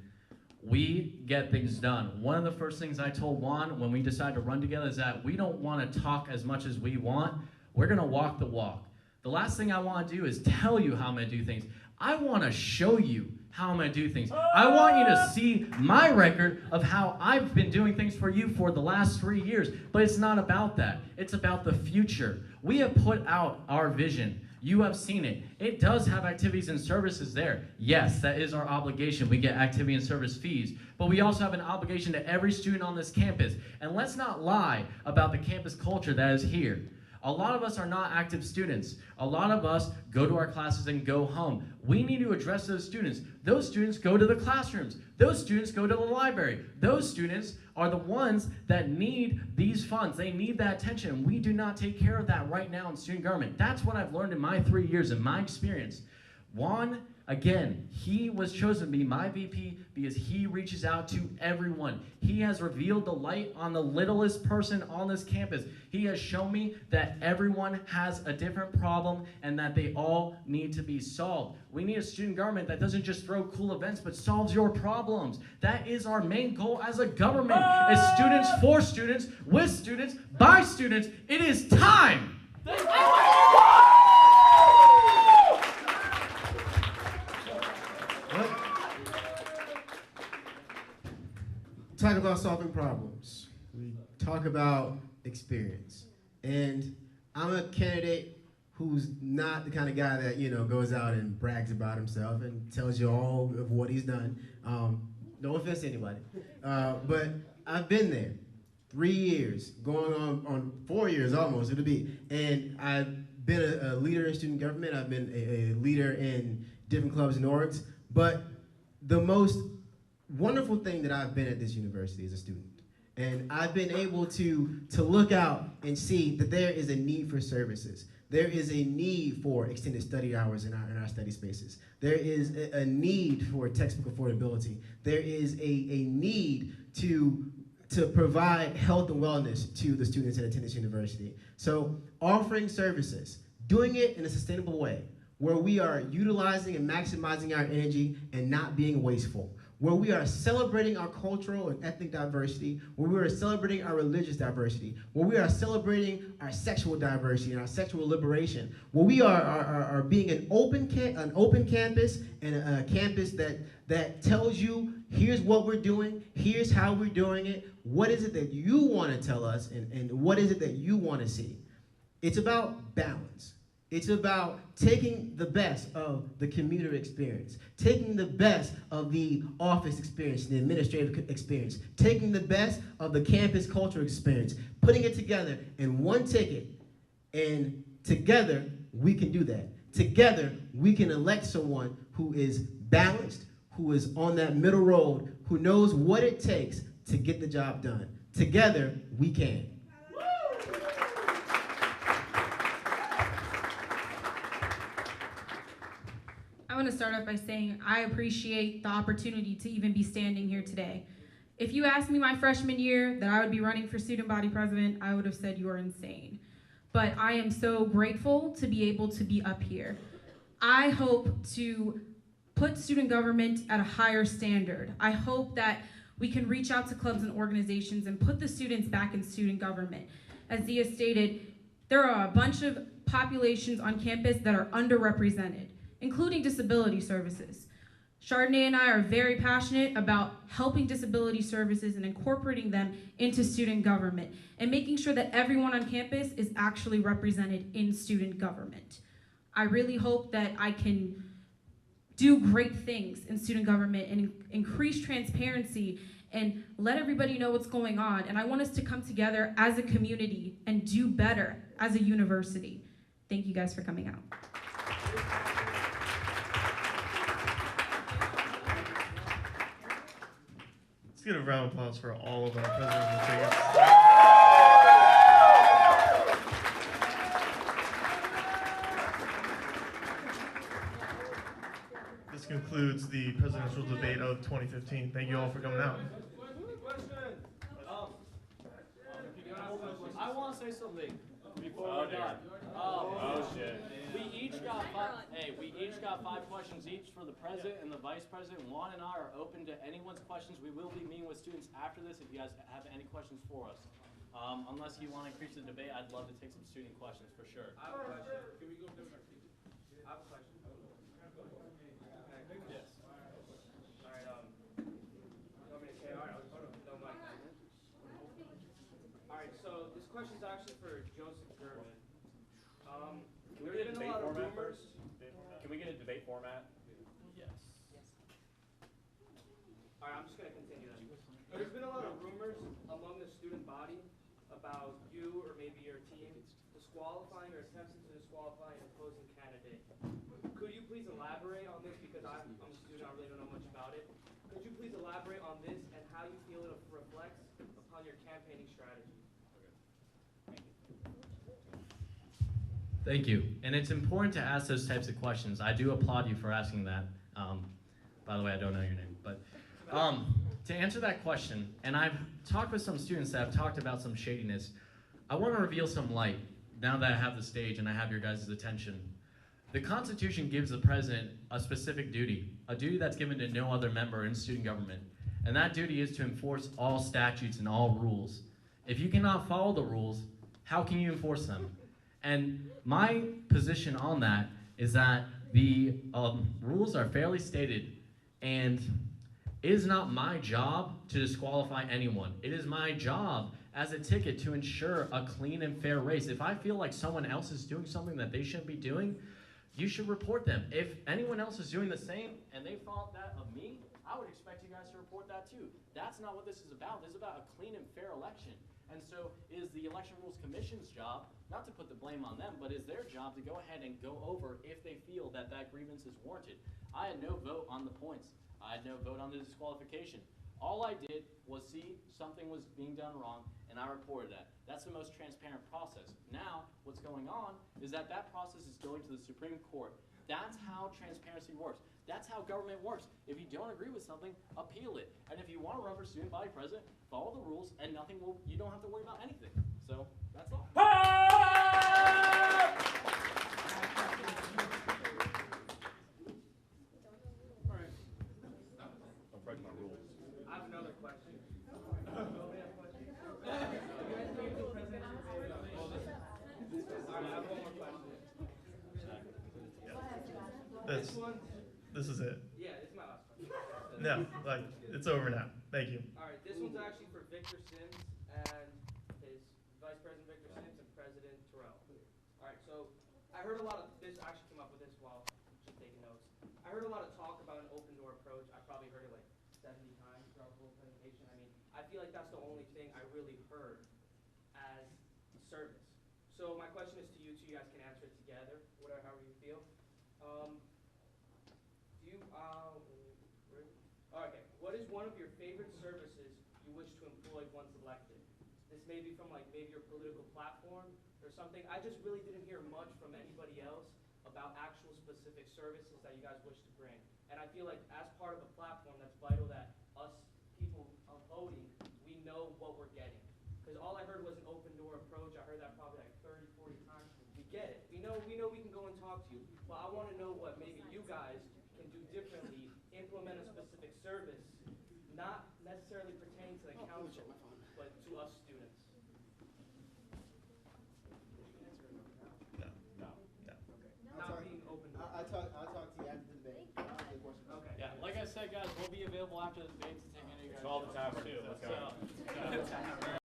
We get things done. One of the first things I told Juan when we decided to run together is that we don't want to talk as much as we want. We're gonna walk the walk. The last thing I want to do is tell you how I'm going to do things. I want to show you how I'm going to do things. I want you to see my record of how I've been doing things for you for the last 3 years. But it's not about that. It's about the future. We have put out our vision. You have seen it. It does have activities and services there. Yes, that is our obligation. We get activity and service fees. But we also have an obligation to every student on this campus. And let's not lie about the campus culture that is here. A lot of us are not active students. A lot of us go to our classes and go home. We need to address those students. Those students go to the classrooms. Those students go to the library. Those students are the ones that need these funds. They need that attention. We do not take care of that right now in student government. That's what I've learned in my 3 years, in my experience. Juan, again, he was chosen to be my VP because he reaches out to everyone. He has revealed the light on the littlest person on this campus. He has shown me that everyone has a different problem and that they all need to be solved. We need a student government that doesn't just throw cool events but solves your problems. That is our main goal as a government. As students, for students, with students, by students. It is time. Talk about solving problems. We talk about experience. And I'm a candidate who's not the kind of guy that, goes out and brags about himself and tells you all of what he's done. No offense to anybody. But I've been there. 3 years, going on 4 years almost, it'll be. And I've been a leader in student government. I've been a leader in different clubs and orgs. But the most wonderful thing that I've been at this university as a student. And I've been able to look out and see that there is a need for services. There is a need for extended study hours in our study spaces. There is a need for textbook affordability. There is a need to provide health and wellness to the students at Attendance University. So offering services, doing it in a sustainable way, where we are utilizing and maximizing our energy and not being wasteful, where we are celebrating our cultural and ethnic diversity, where we are celebrating our religious diversity, where we are celebrating our sexual diversity and our sexual liberation, where we are being an open campus and a campus that tells you, here's what we're doing, here's how we're doing it, what is it that you want to tell us, and what is it that you want to see. It's about balance. It's about taking the best of the commuter experience, taking the best of the office experience, the administrative experience, taking the best of the campus culture experience, putting it together in one ticket, and together we can do that. Together we can elect someone who is balanced, who is on that middle road, who knows what it takes to get the job done. Together we can. I want to start off by saying I appreciate the opportunity to even be standing here today. If you asked me my freshman year that I would be running for student body president, I would have said you are insane. But I am so grateful to be able to be up here. I hope to put student government at a higher standard. I hope that we can reach out to clubs and organizations and put the students back in student government. As Zia stated, there are a bunch of populations on campus that are underrepresented, including disability services. Chardonnay and I are very passionate about helping disability services and incorporating them into student government and making sure that everyone on campus is actually represented in student government. I really hope that I can do great things in student government and increase transparency and let everybody know what's going on. And I want us to come together as a community and do better as a university. Thank you guys for coming out. Let's get a round of applause for all of our presidents and tickets. This concludes the presidential debate of 2015. Thank you all for coming out. I want to say something before we're done. Oh shit. We each got five questions each for the president and the vice president. Juan and I are open to anyone's questions. We will be meeting with students after this if you guys have any questions for us. Unless you want to increase the debate, I'd love to take some student questions for sure. I have a question. Can we go through our seats? I have a question. Yes. All right. You want me to say? All right. No mic. All right. So this question is actually for Joseph German. There's been a lot of rumors. Can we get a debate format? Yes. All right. I'm just gonna continue then. There's been a lot of rumors among the student body about you or maybe your team disqualifying or attempting to disqualify an opposing candidate. Could you please elaborate on this, because I'm a student, I really don't know much about it. Could you please elaborate on this and how you feel it reflects upon your campaigning strategy? Thank you. And it's important to ask those types of questions. I do applaud you for asking that. By the way, I don't know your name, but to answer that question, and I've talked with some students that have talked about some shadiness, I want to reveal some light now that I have the stage and I have your guys' attention. The Constitution gives the president a specific duty, a duty that's given to no other member in student government, and that duty is to enforce all statutes and all rules. If you cannot follow the rules, how can you enforce them? And my position on that is that the rules are fairly stated, and it is not my job to disqualify anyone. It is my job as a ticket to ensure a clean and fair race. If I feel like someone else is doing something that they shouldn't be doing, you should report them. If anyone else is doing the same and they thought that of me, I would expect you guys to report that too. That's not what this is about. This is about a clean and fair election. And so it is the Election Rules Commission's job, not to put the blame on them, but it's their job to go ahead and go over if they feel that that grievance is warranted. I had no vote on the points. I had no vote on the disqualification. All I did was see something was being done wrong, and I reported that. That's the most transparent process. Now, what's going on is that that process is going to the Supreme Court. That's how transparency works. That's how government works. If you don't agree with something, appeal it. And if you want to run for student body president, follow the rules, and you don't have to worry about anything. So, that's all. Don't break my rules. I have another question. This is it. Yeah, this is my last question. No, it's over now. Thank you. All right, this one's actually for Victor Sims and his Vice President Victor Sims and President Terrell. All right, so I heard a lot of this. I actually came up with this while just taking notes. I heard a lot of talk about an open door approach. I probably heard it like 70 times throughout the whole presentation. I mean, I feel like that's the only thing I really heard as service. So my question is to you two. You guys can answer it together, whatever, however you feel. Okay. What is one of your favorite services you wish to employ once elected? This may be from like maybe your political platform or something. I just really didn't hear much from anybody else about actual specific services that you guys wish to bring. And I feel like as part of a platform, that's vital that us people voting, we know what we're getting. Because all I heard was an open door approach. I heard that probably like 30, 40 times. We get it. We know we can go and talk to you. But I want to know what maybe you guys can do differently, implement a specific service, not necessarily pertaining to the council, but to us students. No. Not being open door. I'll talk to you after the debate. Okay. Yeah, like I said, guys, we'll be available after the debate to take any of you guys. It's all the time. too. Let's go. So-